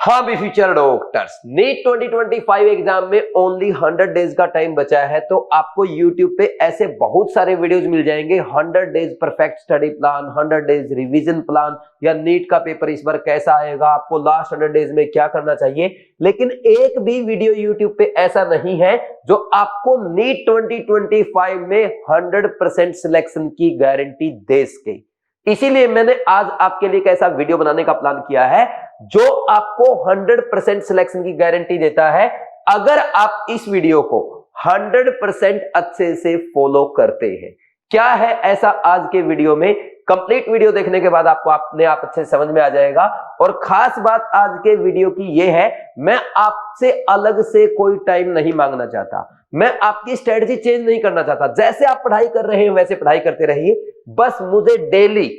हाँ भी future doctors, NEET 2025 exam में ओनली 100 डेज का टाइम बचा है, तो आपको YouTube पे ऐसे बहुत सारे वीडियोस मिल जाएंगे। 100 days perfect study plan, 100 days revision plan, या नीट का पेपर इस बार कैसा आएगा, आपको लास्ट 100 डेज में क्या करना चाहिए। लेकिन एक भी वीडियो YouTube पे ऐसा नहीं है जो आपको नीट 2025 में 100% सिलेक्शन की गारंटी दे सके। इसीलिए मैंने आज आपके लिए एक ऐसा वीडियो बनाने का प्लान किया है जो आपको 100% सिलेक्शन की गारंटी देता है, अगर आप इस वीडियो को 100% अच्छे से फॉलो करते हैं। क्या है ऐसा आज के वीडियो में, कंप्लीट वीडियो देखने के बाद आपको अपने आप अच्छे समझ में आ जाएगा। और खास बात आज के वीडियो की यह है, मैं आपसे अलग से कोई टाइम नहीं मांगना चाहता, मैं आपकी स्ट्रेटजी चेंज नहीं करना चाहता। जैसे आप पढ़ाई कर रहे हैं वैसे पढ़ाई करते रहिए, बस मुझे डेली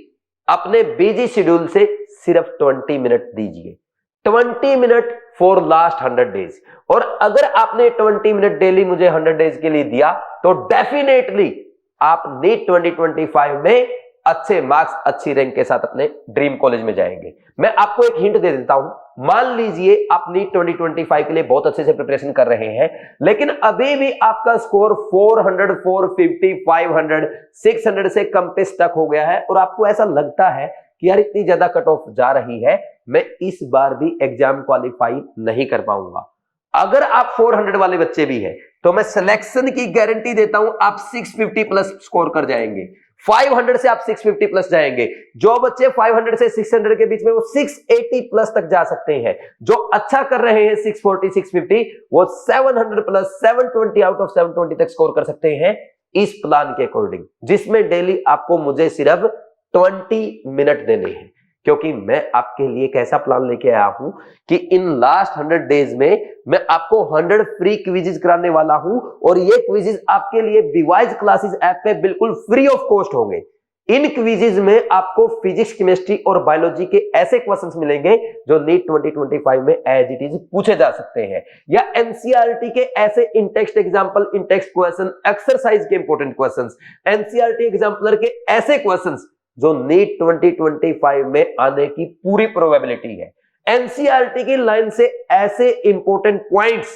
अपने बिजी शेड्यूल से सिर्फ 20 मिनट दीजिए, 20 मिनट फॉर लास्ट 100 डेज। और अगर आपने 20 मिनट डेली मुझे 100 डेज के लिए दिया तो डेफिनेटली आप नीट 2025 में अच्छे मार्क्स, अच्छी रैंक के साथ अपने ड्रीम कॉलेज में जाएंगे। मैं आपको एक हिंट दे देता हूं, मान लीजिए आप नीट 2025 के लिए बहुत अच्छे से प्रिपरेशन कर रहे हैं, लेकिन अभी भी आपका स्कोर 400, 450, 500, 600 से कम पे स्टक हो गया है और आपको ऐसा लगता है कि यार इतनी ज्यादा कट ऑफ जा रही है, मैं इस बार भी एग्जाम क्वालिफाई नहीं कर पाऊंगा। अगर आप 400 वाले बच्चे भी हैं तो मैं सिलेक्शन की गारंटी देता हूं, आप 650 प्लस स्कोर कर जाएंगे। 500 से आप 650 प्लस जाएंगे। जो बच्चे 500 से 600 के बीच में, वो 680 प्लस तक जा सकते हैं। जो अच्छा कर रहे हैं 640, 650, वो 700 प्लस, 720 आउट ऑफ 720 तक स्कोर कर सकते हैं इस प्लान के अकॉर्डिंग, जिसमें डेली आपको मुझे सिर्फ 20 मिनट देने हैं। क्योंकि मैं आपके लिए एक ऐसा प्लान लेके आया हूं कि इन लास्ट 100 डेज में मैं आपको 100 फ्री क्विजेज कराने वाला हूं, और ये क्विजेज आपके लिए बीवाइज क्लासेस ऐप पे बिल्कुल फ्री ऑफ कॉस्ट होंगे। इन क्विजेज में आपको फिजिक्स, केमिस्ट्री और बायोलॉजी के ऐसे क्वेश्चंस मिलेंगे जो नीट 2025 में एज इट इज पूछे जा सकते हैं, या एनसीईआरटी के ऐसे in-text example, in-text question, exercise के इंपॉर्टेंट क्वेश्चंस, एनसीईआरटी एग्जाम्पलर के ऐसे क्वेश्चंस जो नीट 2025 में आने की पूरी प्रोबेबिलिटी है। एनसीईआरटी की लाइन से ऐसे इंपॉर्टेंट पॉइंट्स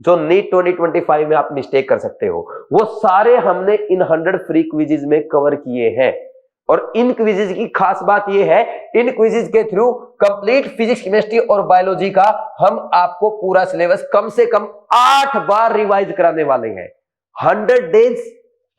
जो नीट 2025 में आप मिस्टेक कर सकते हो, वो सारे हमने इन 100 फ्री क्विजेज में कवर किए हैं। और इन क्विजेज की खास बात यह है, इन क्विजेज के थ्रू कंप्लीट फिजिक्स, केमिस्ट्री और बायोलॉजी का हम आपको पूरा सिलेबस कम से कम 8 बार रिवाइज कराने वाले हैं। 100 डेज,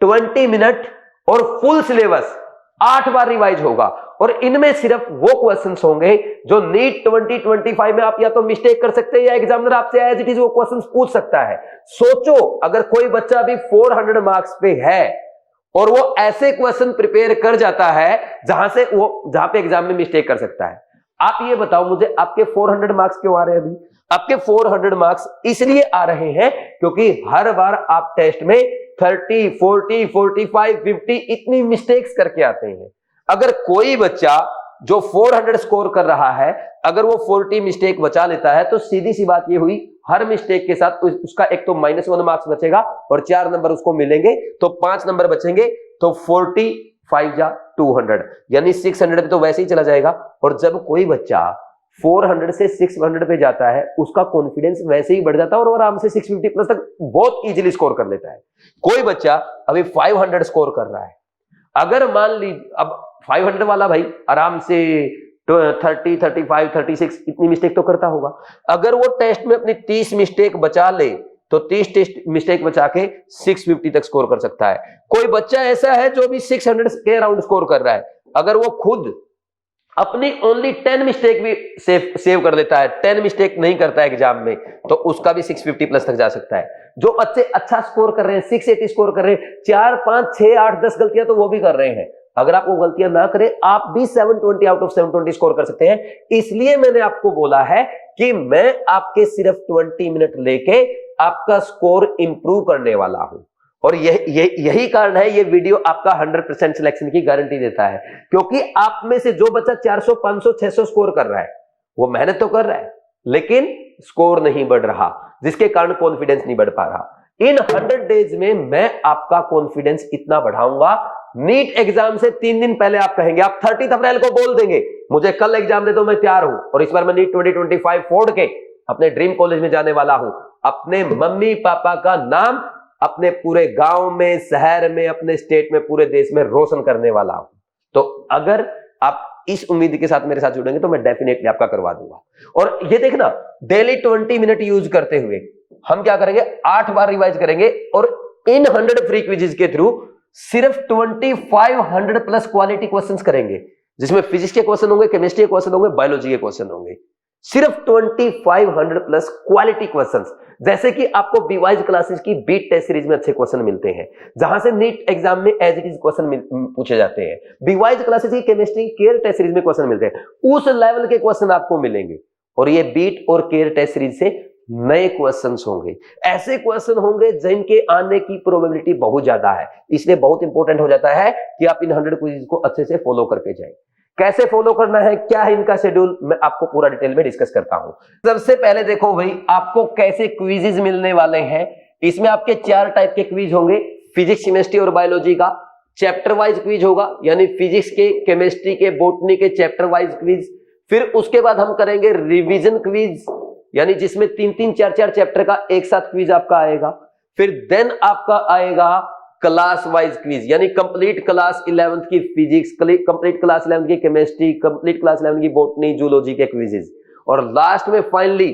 20 मिनट और फुल सिलेबस 8 बार रिवाइज होगा। और इनमें सिर्फ वो क्वेश्चंस होंगे जो नीट 2025 में आप या तो मिस्टेक कर सकते हैं, या एग्जामिनर आपसे एज इट इज वो क्वेश्चंस पूछ सकता है। सोचो, अगर कोई बच्चा भी 400 मार्क्स पे है और वो ऐसे क्वेश्चन प्रिपेयर कर जाता है जहां पे एग्जाम में मिस्टेक कर सकता है। आप ये बताओ मुझे, आपके 400 मार्क्स क्यों आ रहे हैं? अभी आपके 400 मार्क्स इसलिए आ रहे हैं क्योंकि हर बार आप टेस्ट में 30, 40, 45, 50 इतनी मिस्टेक्स करके आते हैं। अगर कोई बच्चा जो 400 स्कोर कर रहा है, अगर वो 40 मिस्टेक बचा लेता है, तो सीधी सी बात ये हुई, हर मिस्टेक के साथ उसका एक तो -1 मार्क्स बचेगा और 4 नंबर उसको मिलेंगे, तो 5 नंबर बचेंगे। तो 45 जा 200, यानी 600 पे तो वैसे ही चला जाएगा। और जब कोई बच्चा 400 से 600 पे जाता है, उसका कॉन्फिडेंस वैसे ही बढ़ जाता है और आराम से 650 प्लस तक बहुत इजीली स्कोर कर लेता है। कोई बच्चा अभी 500 स्कोर कर रहा है, अगर मान लीजिए अब 500 वाला भाई आराम से 30, 35, 36 इतनी मिस्टेक तो करता होगा। अगर वो टेस्ट में अपनी 30 मिस्टेक बचा ले तो 30 टेस्ट मिस्टेक बचा के 650 तक स्कोर कर सकता है। कोई बच्चा ऐसा है जो भी 600 के अराउंड स्कोर कर रहा है, अगर वो खुद अपनी ओनली 10 मिस्टेक भी सेव कर लेता है, 10 मिस्टेक नहीं करता है एग्जाम में, तो उसका भी 650 प्लस तक जा सकता है। जो बच्चे अच्छा स्कोर कर रहे हैं, 680 स्कोर कर रहे हैं, 4, 5, 6, 8, 10 गलतियां तो वो भी कर रहे हैं, अगर आप वो गलतियां ना करें, आप भी 720 आउट ऑफ 720 स्कोर कर सकते हैं। इसलिए मैंने आपको बोला है कि मैं आपके सिर्फ 20 मिनट लेके आपका स्कोर इंप्रूव करने वाला हूं। और यही कारण है, ये वीडियो आपका 100% सिलेक्शन की गारंटी देता है। क्योंकि आप में से जो बच्चा 400, 500, 600 स्कोर कर रहा है, वो मेहनत तो कर रहा है लेकिन स्कोर नहीं बढ़ रहा, जिसके कारण कॉन्फिडेंस नहीं बढ़ पा रहा। इन 100 डेज में मैं आपका कॉन्फिडेंस इतना बढ़ाऊंगा नीट एग्जाम से 3 दिन पहले आप कहेंगे, आप 30 अप्रैल को बोल देंगे मुझे कल एग्जाम दे दो, मैं तैयार हूं और इस बार मैं नीट 2025 फोड़ के अपने ड्रीम कॉलेज में जाने वाला हूं, अपने मम्मी पापा का नाम अपने पूरे गांव में, शहर में, अपने स्टेट में, पूरे देश में रोशन करने वाला हूं। तो अगर आप इस उम्मीद के साथ मेरे साथ जुड़ेंगे तो मैं डेफिनेटली आपका करवा दूंगा। और ये देखना, डेली 20 मिनट यूज करते हुए हम क्या करेंगे, 8 बार रिवाइज करेंगे और इन 100 फ्री क्विज़ेस के थ्रू सिर्फ 2500 प्लस क्वालिटी क्वेश्चंस करेंगे, जिसमें फिजिक्स के क्वेश्चन होंगे, केमिस्ट्री के क्वेश्चन होंगे, बायोलॉजी के क्वेश्चन होंगे। सिर्फ 2500 प्लस क्वालिटी क्वेश्चंस। जैसे कि आपको बीवाइज क्लासेस की बीट टेस्ट सीरीज में अच्छे क्वेश्चन मिलते हैं, जहां से नीट एग्जाम में एज इट इज क्वेश्चन पूछे जाते हैं। बीवाइज क्लासेस की केमिस्ट्री केयर टेस्ट सीरीज में क्वेश्चन मिलते हैं, उस लेवल के क्वेश्चन आपको मिलेंगे। और ये बीट और केयर टेस्ट सीरीज से नए क्वेश्चंस होंगे, ऐसे क्वेश्चन होंगे जिनके आने की प्रोबेबिलिटी बहुत ज्यादा है। इसलिए बहुत इंपॉर्टेंट हो जाता है कि आप इन 100 क्विज़ को अच्छे से फॉलो करके जाएं। कैसे फॉलो करना है, क्या है इनका शेड्यूल, मैं आपको पूरा डिटेल में डिस्कस करता हूं। सबसे पहले देखो भाई, आपको कैसे क्विज़ेस मिलने वाले हैं। इसमें आपके 4 टाइप के क्विज होंगे, फिजिक्स, केमिस्ट्री और बायोलॉजी का। चैप्टर वाइज क्विज होगा, यानी फिजिक्स के, केमिस्ट्री के, बॉटनी के चैप्टर वाइज क्विज। फिर उसके बाद हम करेंगे रिवीजन क्विज, यानी जिसमें 3-3, 4-4 चैप्टर का एक साथ क्विज आपका आएगा। फिर देन आपका आएगा क्लास वाइज क्विज, यानी कंप्लीट क्लास 11th की फिजिक्स, कंप्लीट क्लास 11th की केमिस्ट्री, कंप्लीट क्लास 11th की बॉटनी, जूलॉजी के क्विजेस। और लास्ट में फाइनली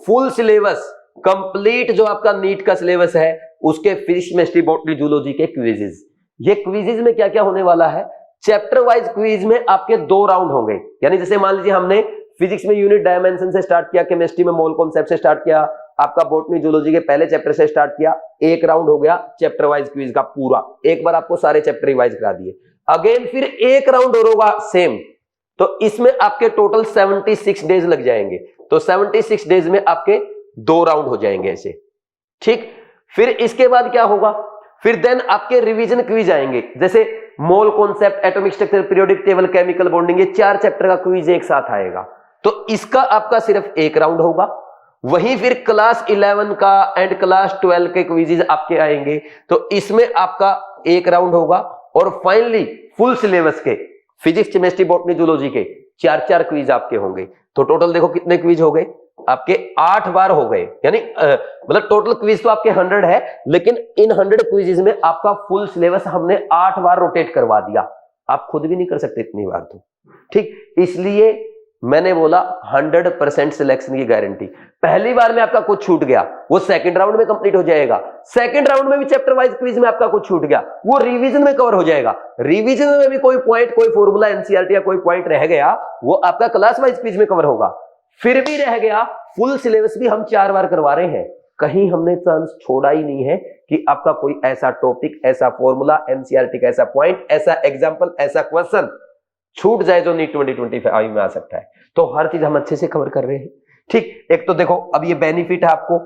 फुल सिलेबस, कंप्लीट जो आपका नीट का सिलेबस है उसके फिजिक्स, केमिस्ट्री, बॉटनी, जूलॉजी के क्विजेस। ये क्विजेस में क्या क्या होने वाला है, चैप्टर वाइज क्विज में आपके 2 राउंड होंगे। यानी जैसे मान लीजिए हमने फिजिक्स में यूनिट डायमेंशन से स्टार्ट किया, केमिस्ट्री में मोल कॉन्सेप्ट से स्टार्ट किया, आपका बॉटनी, जूलॉजी के पहले चैप्टर से स्टार्ट किया, एक राउंड हो गया चैप्टर वाइज क्विज का पूरा, एक बार आपको सारे चैप्टर रिवाइज करा दिए। अगेन फिर एक राउंड और होगा सेम, तो इसमें आपके टोटल 76 डेज लग जाएंगे। तो 76 डेज में आपके 2 राउंड हो जाएंगे ऐसे, ठीक। फिर इसके बाद क्या होगा, फिर देन आपके रिवीजन क्विज आएंगे, जैसे mole concept, atomic structure, periodic table, chemical bonding, ये 4 चैप्टर का क्विज एक साथ आएगा। तो इसका आपका सिर्फ एक राउंड होगा। वहीं फिर क्लास 11 का एंड क्लास 12 के क्विजेस आपके आएंगे, तो इसमें आपका एक राउंड होगा। और फाइनली फुल सिलेबस के फिजिक्स, केमिस्ट्री, बॉटनी, जूलॉजी के 4-4 क्विज आपके होंगे। तो टोटल देखो कितने क्विज हो गए आपके, 8 बार हो गए। यानी मतलब टोटल क्विज तो आपके 100 है, लेकिन इन 100 क्विजेस में आपका फुल सिलेबस हमने 8 बार रोटेट करवा दिया। आप खुद भी नहीं कर सकते इतनी बार तो, ठीक। इसलिए मैंने बोला 100% सिलेक्शन की गारंटी। पहली बार में आपका कुछ छूट गया, वो सेकंड राउंड में कंप्लीट हो जाएगा। सेकंड राउंड में भी चैप्टर वाइज क्विज में आपका कुछ छूट गया, वो रिवीजन में कवर हो जाएगा। रिवीजन में भी कोई पॉइंट, कोई फॉर्मूला, एनसीईआरटी या कोई पॉइंट रह गया, वो आपका क्लास वाइज क्विज में कवर होगा। फिर भी रह गया, फुल सिलेबस भी हम 4 बार करवा रहे हैं। कहीं हमने चांस छोड़ा ही नहीं है कि आपका कोई ऐसा टॉपिक, ऐसा फॉर्मूला, एनसीईआरटी का ऐसा पॉइंट, ऐसा एग्जाम्पल, ऐसा क्वेश्चन छूट जाए जो नीट 2025 में आ सकता है। तो हर चीज हम अच्छे से कवर कर रहे हैं, ठीक। एक तो देखो अब ये बेनिफिट है आपको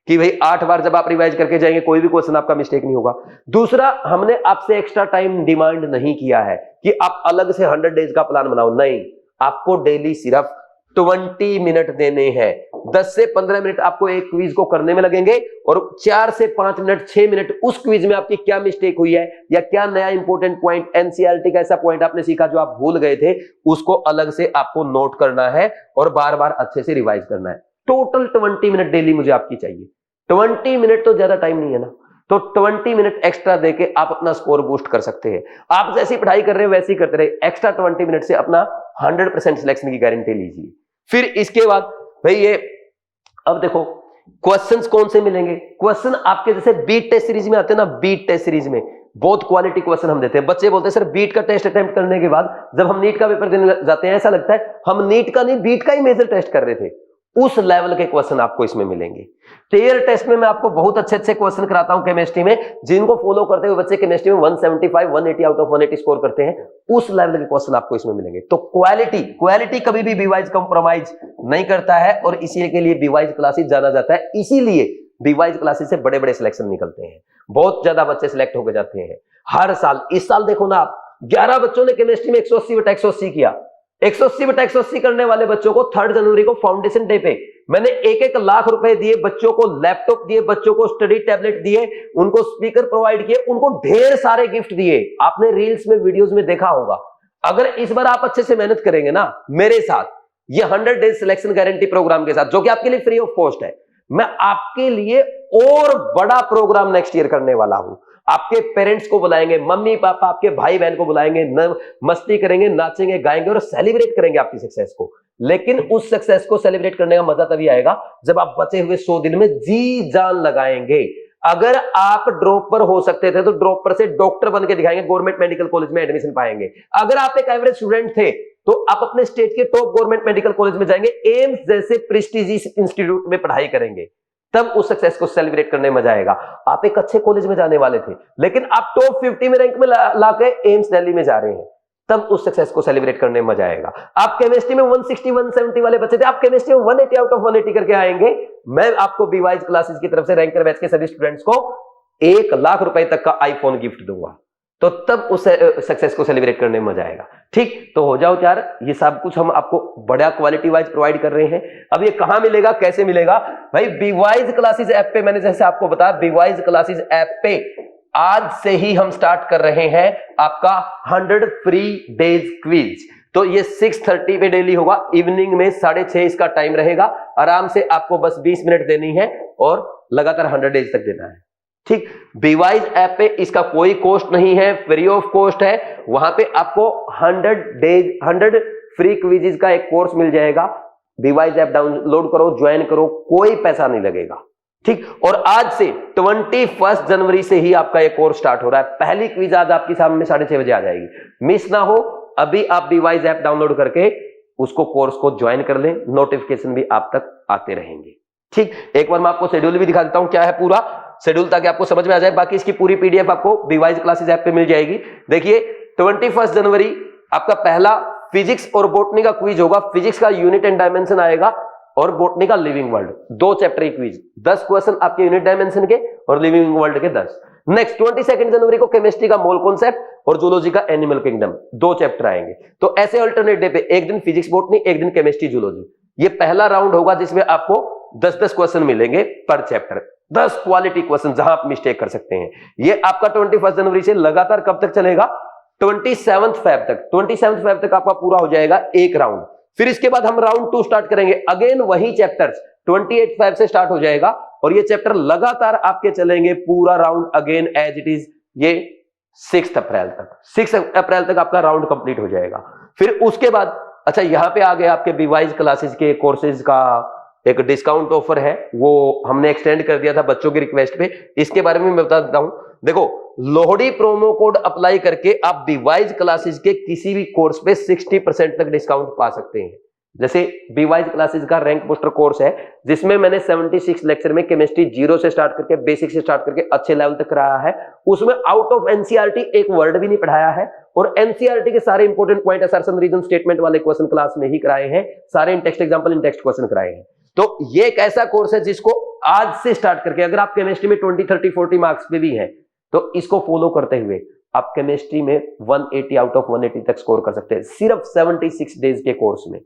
कि भाई 8 बार जब आप रिवाइज करके जाएंगे कोई भी क्वेश्चन आपका मिस्टेक नहीं होगा। दूसरा, हमने आपसे एक्स्ट्रा टाइम डिमांड नहीं किया है कि आप अलग से 100 डेज का प्लान बनाओ, नहीं। आपको डेली सिर्फ 20 मिनट देने हैं। 10 से 15 मिनट आपको एक क्विज को करने में लगेंगे और 4 से 5 मिनट, 6 मिनट उस क्विज में आपकी क्या मिस्टेक हुई है या क्या नया इंपॉर्टेंट पॉइंट, एनसीईआरटी का ऐसा पॉइंट आपने सीखा जो आप भूल गए थे, उसको अलग से आपको नोट करना है और बार बार अच्छे से रिवाइज करना है। टोटल 20 मिनट डेली मुझे आपकी चाहिए। 20 मिनट तो ज्यादा टाइम नहीं है ना, तो 20 मिनट एक्स्ट्रा देके आप अपना स्कोर बूस्ट कर सकते हैं। आप जैसी पढ़ाई कर रहे हैं वैसे ही करते रहे, एक्स्ट्रा 20 मिनट से अपना 100% सिलेक्शन की गारंटी लीजिए। फिर इसके बाद भाई ये अब देखो क्वेश्चंस कौन से मिलेंगे। क्वेश्चन आपके जैसे बीट टेस्ट सीरीज में आते हैं ना, बीट टेस्ट सीरीज में बहुत क्वालिटी क्वेश्चन हम देते हैं। बच्चे बोलते हैं सर बीट का टेस्ट अटेम्प्ट करने के बाद जब हम नीट का पेपर देने जाते हैं ऐसा लगता है हम नीट का नहीं बीट का ही मेजर टेस्ट कर रहे थे। उस लेवल के क्वेश्चन आपको इसमें मिलेंगे। टेयर टेस्ट में मैं आपको बहुत अच्छे अच्छे क्वेश्चन कराता हूं केमिस्ट्री में, जिनको फॉलो करते हुए बच्चे केमिस्ट्री में 175 180 आउट ऑफ 180 स्कोर करते हैं। उस लेवल के क्वेश्चन आपको इसमें मिलेंगे। तो क्वालिटी कभी भी बीवाइज कॉम्प्रोमाइज नहीं करता है और इसी के लिए बीवाइज क्लासेस जाना जाता है। इसीलिए बीवाइज क्लासेस से बड़े बड़े सिलेक्शन निकलते हैं, बहुत ज्यादा बच्चे सिलेक्ट होकर जाते हैं हर साल। इस साल देखो ना आप, 11 बच्चों ने केमिस्ट्री में 180/180 किया। 180/180 करने वाले बच्चों को 3 जनवरी को फाउंडेशन डे पे मैंने 1-1 लाख रुपए दिए, बच्चों को लैपटॉप दिए, बच्चों को स्टडी टैबलेट दिए, उनको स्पीकर प्रोवाइड किए, उनको ढेर सारे गिफ्ट दिए। आपने रील्स में, वीडियोस में देखा होगा। अगर इस बार आप अच्छे से मेहनत करेंगे ना मेरे साथ, ये 100 डेज सिलेक्शन गारंटी प्रोग्राम के साथ, जो कि आपके लिए फ्री ऑफ कॉस्ट है, मैं आपके लिए और बड़ा प्रोग्राम नेक्स्ट ईयर करने वाला हूं। आपके पेरेंट्स को बुलाएंगे, मम्मी पापा, आपके भाई बहन को बुलाएंगे, मस्ती करेंगे, नाचेंगे, गाएंगे और सेलिब्रेट करेंगे आपकी सक्सेस को। लेकिन उस सक्सेस को सेलिब्रेट करने का मजा तभी आएगा जब आप बचे हुए 100 दिन में जी जान लगाएंगे। अगर आप ड्रॉप पर हो सकते थे तो ड्रॉप पर से डॉक्टर बन के दिखाएंगे, गवर्नमेंट मेडिकल कॉलेज में एडमिशन पाएंगे। अगर आप एक एवरेज स्टूडेंट थे तो आप अपने स्टेट के टॉप गवर्नमेंट मेडिकल कॉलेज में जाएंगे, एम्स जैसे प्रेस्टिजियस इंस्टीट्यूट में पढ़ाई करेंगे, तब उस सक्सेस को सेलिब्रेट करने में मजा आएगा। आप एक अच्छे कॉलेज में जाने वाले थे लेकिन आप टॉप 50 में रैंक में लाके एम्स दिल्ली में जा रहे हैं, तब उस सक्सेस को सेलिब्रेट करने में मजा आएगा। आप केमिस्ट्री में 160 170 वाले बच्चे थे, आप केमिस्ट्री में 180 आउट ऑफ 180 करके आएंगे। मैं आपको बीवाइज क्लासेस की तरफ से रैंकर बैच के सभी स्टूडेंट्स को 1 लाख रुपए तक का आईफोन गिफ्ट दूंगा, तो तब उस सक्सेस को सेलिब्रेट करने में मजा आएगा। ठीक, तो हो जाओ यार, ये सब कुछ हम आपको बड़ा क्वालिटी वाइज प्रोवाइड कर रहे हैं। अब ये कहां मिलेगा, कैसे मिलेगा भाई? बीवाइज क्लासेस ऐप पे, मैंने जैसे आपको बताया, बीवाइज क्लासेस ऐप पे आज से ही हम स्टार्ट कर रहे हैं आपका 100 फ्री डेज क्विज। तो ये 6:30 पे डेली होगा, इवनिंग में 6:30 इसका टाइम रहेगा। आराम से आपको बस 20 मिनट देनी है और लगातार 100 डेज तक देना है। ठीक, बीवाइज ऐप पे इसका कोई कॉस्ट नहीं है, फ्री ऑफ कॉस्ट है। वहां पे आपको 100 फ्री क्विजेस का एक कोर्स मिल जाएगा। बीवाइज ऐप डाउनलोड करो, ज्वाइन करो, कोई पैसा नहीं लगेगा। ठीक, और आज से 21 जनवरी से ही आपका ये कोर्स स्टार्ट हो रहा है। पहली क्विज आज आपके सामने 6:30 बजे आ जाएगी, मिस ना हो। अभी आप बीवाइज ऐप डाउनलोड करके उसको कोर्स को ज्वाइन कर लें, नोटिफिकेशन भी आप तक आते रहेंगे। ठीक, एक बार मैं आपको शेड्यूल भी दिखा देता हूं, क्या है पूरा शेड्यूल, ताकि आपको समझ में आ जाए। बाकी इसकी पूरी पीडीएफ आपको बीवाइज क्लासेस ऐप पे मिल जाएगी। देखिए, 21 जनवरी आपका पहला फिजिक्स और बॉटनी का क्विज होगा। फिजिक्स का यूनिट एंड डायमेंशन आएगा और बॉटनी का लिविंग वर्ल्ड, 2 चैप्टर की क्विज, 10 क्वेश्चन आपके यूनिट डायमेंशन के और लिविंग वर्ल्ड के 10। नेक्स्ट 22 जनवरी को केमिस्ट्री का मोल कॉन्सेप्ट और जूलॉजी का एनिमल किंगडम, 2 चैप्टर आएंगे। तो ऐसे अल्टरनेट डे पे एक दिन फिजिक्स बॉटनी, एक दिन केमिस्ट्री जूलॉजी। ये पहला राउंड होगा जिसमें आपको 10-10 क्वेश्चन मिलेंगे पर चैप्टर, 10 क्वालिटी क्वेश्चन जहां आप मिस्टेक कर सकते हैं। ये आपका 21 जनवरी से लगातार कब तक चलेगा? 27 फेब तक। 27 फेब तक आपका पूरा हो जाएगा एक राउंड। फिर इसके बाद हम राउंड 2 स्टार्ट करेंगे, अगेन वही चैप्टर्स 28 फेब से स्टार्ट हो जाएगा और ये चैप्टर लगातार आपके चलेंगे पूरा round again as it is, ये 6 अप्रैल तक। 6 अप्रैल तक आपका राउंड कंप्लीट हो जाएगा। फिर उसके बाद अच्छा, यहां पे आ गए आपके बीवाइज क्लासेस के कोर्सेज का एक डिस्काउंट ऑफर है, वो हमने एक्सटेंड कर दिया था बच्चों की रिक्वेस्ट पे। इसके बारे में मैं बता देता हूं। देखो, लोहड़ी प्रोमो कोड अप्लाई करके आप बीवाइज क्लासेस के किसी भी कोर्स पे 60% तक डिस्काउंट पा सकते हैं। जैसे बीवाइज क्लासेस का रैंक बूस्टर कोर्स है, जिसमें मैंने 76 लेक्चर में केमिस्ट्री 0 से स्टार्ट करके, बेसिक से स्टार्ट करके अच्छे लेवल तक कराया है। उसमें आउट ऑफ एनसीईआरटी एक वर्ड भी नहीं पढ़ाया है और एनसीईआरटी के सारे important point, assertion, reason, statement वाले क्वेश्चन क्लास में ही कराए हैं। सारे in text example, in text question कराए हैं। तो ये एक ऐसा कोर्स है जिसको आज से स्टार्ट करके, अगर आप केमिस्ट्री में 20, 30, 40 मार्क्स पे भी हैं तो इसको फॉलो करते हुए आप केमिस्ट्री में 180 आउट ऑफ 180 तक स्कोर कर सकते हैं, सिर्फ 76 डेज के कोर्स में।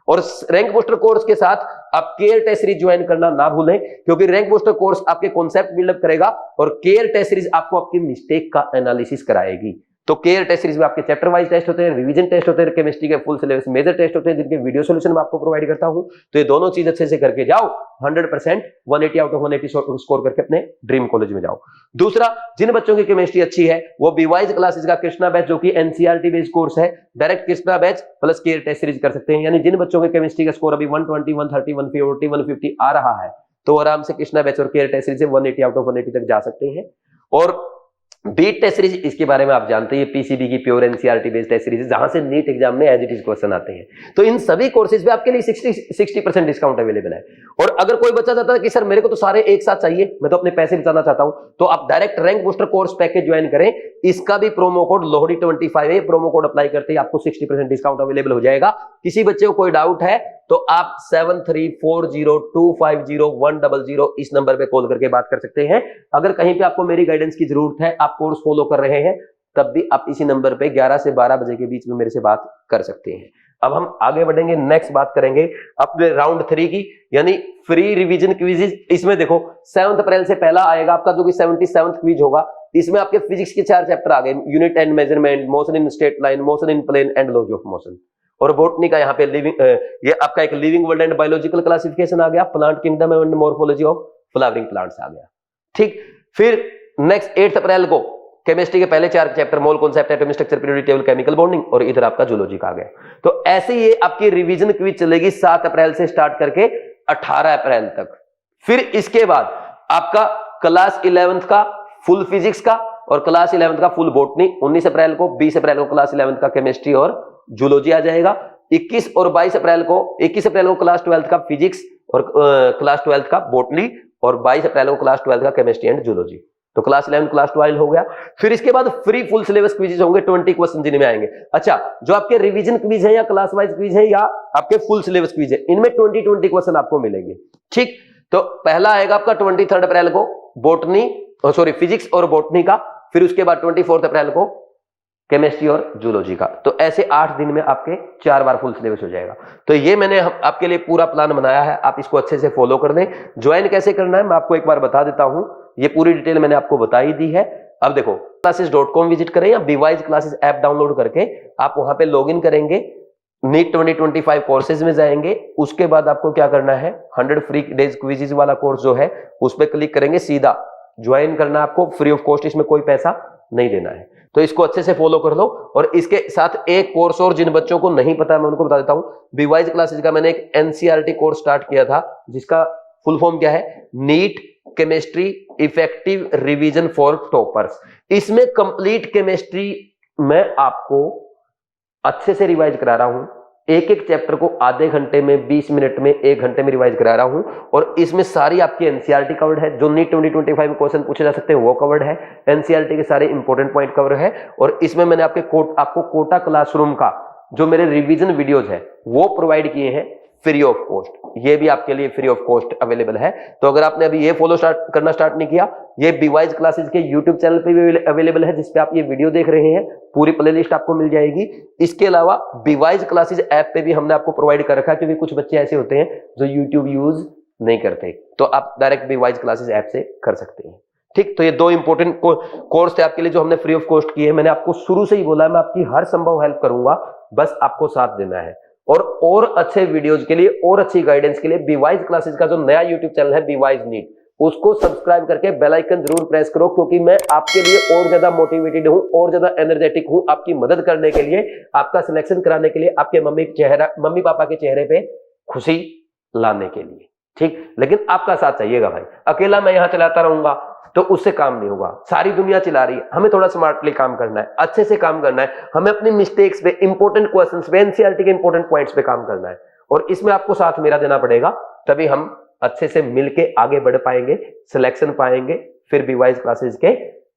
और रैंक बूस्टर कोर्स के साथ आप केयर टेस्ट सीरीज ज्वाइन करना ना भूलें, क्योंकि रैंक बूस्टर कोर्स आपके कॉन्सेप्ट बिल्डअप करेगा और केयर टेस्ट सीरीज आपको आपकी मिस्टेक का एनालिसिस कराएगी। तो केयर टेस्ट सीरीज में आपके चैप्टर वाइज टेस्ट होते हैं, रिवीजन टेस्ट होते हैं, केमिस्ट्री के फुल सिलेबस मेजर टेस्ट होते हैं, जिनके वीडियो सॉल्यूशन मैं आपको प्रोवाइड करता हूं। तो ये दोनों चीज अच्छे से करके जाओ, 100% 180 आउट ऑफ 180 स्कोर करके अपने ड्रीम कॉलेज में जाओ। दूसरा, जिन बच्चों की केमिस्ट्री अच्छी है वो बीवाइज क्लासेस का कृष्णा बैच, जो कि एनसीईआरटी बेस्ड कोर्स है, direct Krishna batch plus care test series कर सकते हैं। यानी जिन बच्चों के केमिस्ट्री का स्कोर अभी 120, 130, 140, 150 आ रहा है, तो आराम से कृष्णा बैच और केयर टेस्ट सीरीज से 180 आउट ऑफ 180 तक जा सकते हैं। और बीट टेस्ट सीरीज, इसके बारे में आप जानते हैं, पीसीबी की pure NCERT based test series, जहां से नीट एग्जाम में एज इट इज क्वेश्चन आते हैं। तो इन सभी कोर्सेज पे आपके लिए 60% डिस्काउंट अवेलेबल है। और अगर कोई बच्चा चाहता है कि सर मेरे को तो सारे एक साथ चाहिए, मैं तो अपने पैसे बचाना चाहता हूं, तो आप direct rank booster course package join करें। इसका भी प्रोमो कोड लोहड़ी 25 है, प्रोमो कोड अप्लाई करते ही आपको 60% डिस्काउंट अवेलेबल हो जाएगा। किसी बच्चे को कोई डाउट है तो आप 7340250100 इस नंबर पे कॉल करके बात कर सकते हैं। अगर कहीं पे आपको मेरी गाइडेंस की जरूरत है, आप कोर्स फॉलो कर रहे हैं, तब भी आप इसी नंबर पे 11 से 12 बजे के बीच में मेरे से बात कर सकते हैं। अब हम आगे बढ़ेंगे, नेक्स्ट बात करेंगे अपने राउंड 3 की, यानी फ्री रिवीजन क्विज़। इसमें देखो 7 अप्रैल से पहला आएगा आपका जो कि 77th क्विज होगा। इसमें आपके फिजिक्स के 4 चैप्टर आ गए, unit and measurement, motion in straight line, motion in plane and laws of motion. और बॉटनी का यहाँ पे लिविंग, ये आपका एक living world and biological classification आ गया, plant kingdom and morphology of flowering plants आ गया। ठीक, फिर नेक्स्ट 8 अप्रैल को केमिस्ट्री के पहले 4 chapter, mole concept, atomic structure, periodic table, chemical bonding, और इधर आपका जूलॉजी का आ गया। तो ऐसे ही आपकी रिवीजन क्विज चलेगी 7 अप्रैल से स्टार्ट करके 18 अप्रैल तक। फिर इसके बाद आपका क्लास 11th का फुल फिजिक्स का और क्लास 11th का फुल बॉटनी 19 अप्रैल को, 20 अप्रैल को क्लास 11th का केमिस्ट्री और जूलॉजी आ जाएगा। 21 और 22 अप्रैल को, 21 अप्रैल को क्लास 12th का फिजिक्स और क्लास 12th का बॉटनी, और 22 अप्रैल को क्लास 12th का केमिस्ट्री एंड जूलॉजी। तो क्लास 11 क्लास 12 हो गया। फिर इसके बाद फ्री फुल सिलेबस क्विजेज होंगे, 20 क्वेश्चन जिनमें आएंगे। अच्छा, जो आपके रिवीजन क्विज है या क्लास वाइज क्विज है या आपके फुल सिलेबस क्विज है, इनमें 20 क्वेश्चन आपको मिलेंगे। ठीक, तो पहला आएगा आपका 23 अप्रैल को बॉटनी, सॉरी फिजिक्स और बॉटनी का, फिर उसके बाद 24 अप्रैल को केमिस्ट्री और जूलॉजी का। तो ऐसे 8 दिन में आपके 4 बार फुल सिलेबस हो जाएगा। तो ये मैंने आपके लिए पूरा प्लान बनाया है, आप इसको अच्छे से फॉलो कर दें। ज्वाइन कैसे करना है मैं आपको एक बार बता देता हूं, ये पूरी डिटेल मैंने आपको बता ही दी है। अब देखो, classes.com विजिट करें या बीवाइज क्लासेस ऐप डाउनलोड करके आप वहां पे लॉगिन करेंगे, नीट 2025 कोर्सेज में जाएंगे। उसके बाद आपको क्या करना है, 100 फ्री डेज क्विज़ वाला कोर्स जो है उस पर क्लिक करेंगे, सीधा ज्वाइन करना आपको, फ्री ऑफ कॉस्ट, इसमें कोई पैसा नहीं देना है। तो इसको अच्छे से फॉलो कर लो। और इसके साथ एक कोर्स और जिन बच्चों को नहीं पता मैं उनको बता देता हूं, बीवाइज क्लासेज का मैंने एक एनसीईआरटी कोर्स स्टार्ट किया था जिसका फुल फॉर्म क्या है, NEET chemistry effective revision for toppers. इसमें कंप्लीट केमिस्ट्री मैं आपको अच्छे से रिवाइज करा रहा हूं, एक एक चैप्टर को आधे घंटे में, 20 मिनट में, 1 घंटे में रिवाइज करा रहा हूं। और इसमें सारी आपकी एनसीईआरटी कवर्ड है, जो नीट 2025 में क्वेश्चन पूछे जा सकते हैं वो कवर्ड है, एनसीईआरटी के सारे इंपॉर्टेंट पॉइंट कवर है। और इसमें मैंने आपको कोटा क्लासरूम का जो मेरे रिवीजन वीडियोज है वो प्रोवाइड किए हैं फ्री ऑफ कॉस्ट, ये भी आपके लिए फ्री ऑफ कॉस्ट अवेलेबल है। तो अगर आपने अभी ये फॉलो करना स्टार्ट नहीं किया, ये बीवाइज क्लासेस के यूट्यूब चैनल पे भी अवेलेबल है, जिसपे आप ये वीडियो देख रहे हैं, पूरी प्लेलिस्ट आपको मिल जाएगी। इसके अलावा बीवाइज क्लासेस ऐप पे भी हमने आपको प्रोवाइड कर रखा है, क्योंकि कुछ बच्चे ऐसे होते हैं जो यूट्यूब यूज नहीं करते, तो आप डायरेक्ट बीवाइज क्लासेस ऐप से कर सकते हैं। ठीक, तो ये 2 इंपॉर्टेंट कोर्स थे आपके लिए जो हमने फ्री ऑफ कॉस्ट किए हैं। मैंने आपको शुरू से ही बोला है मैं आपकी हर संभव हेल्प करूंगा, बस आपको साथ देना है। और अच्छे वीडियोज के लिए और अच्छी गाइडेंस के लिए बीवाइज क्लासेस का जो नया यूट्यूब चैनल है बीवाइज नीट, उसको सब्सक्राइब करके बेल आइकन जरूर प्रेस करो, क्योंकि मैं आपके लिए और ज्यादा मोटिवेटेड हूं, और ज्यादा एनर्जेटिक हूं आपकी मदद करने के लिए, आपका सिलेक्शन कराने के लिए, आपके मम्मी पापा के चेहरे पे खुशी लाने के लिए। ठीक, लेकिन आपका साथ चाहिएगा भाई, अकेला मैं यहां चलाता रहूंगा तो उससे काम नहीं होगा, सारी दुनिया चिल्ला रही है, हमें थोड़ा स्मार्टली काम करना है, अच्छे से काम करना है, हमें अपनी मिस्टेक्स पे, इंपॉर्टेंट क्वेश्चंस पे, एनसीईआरटी के इंपॉर्टेंट पॉइंट्स पे काम करना है। और इसमें आपको साथ मेरा देना पड़ेगा, तभी हम अच्छे से मिलके आगे बढ़ पाएंगे, सिलेक्शन पाएंगे, फिर बीवाइज क्लासेस के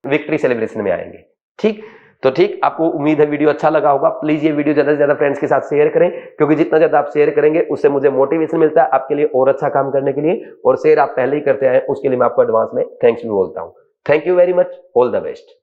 विक्ट्री सेलिब्रेशन में आएंगे। ठीक, तो ठीक, आपको उम्मीद है वीडियो अच्छा लगा होगा। प्लीज ये वीडियो ज्यादा से ज्यादा फ्रेंड्स के साथ शेयर करें, क्योंकि जितना ज्यादा आप शेयर करेंगे उससे मुझे मोटिवेशन मिलता है आपके लिए और अच्छा काम करने के लिए। और शेयर आप पहले ही करते आए, उसके लिए मैं आपको एडवांस में थैंक्स भी बोलता हूं। Thank you very much, all the best.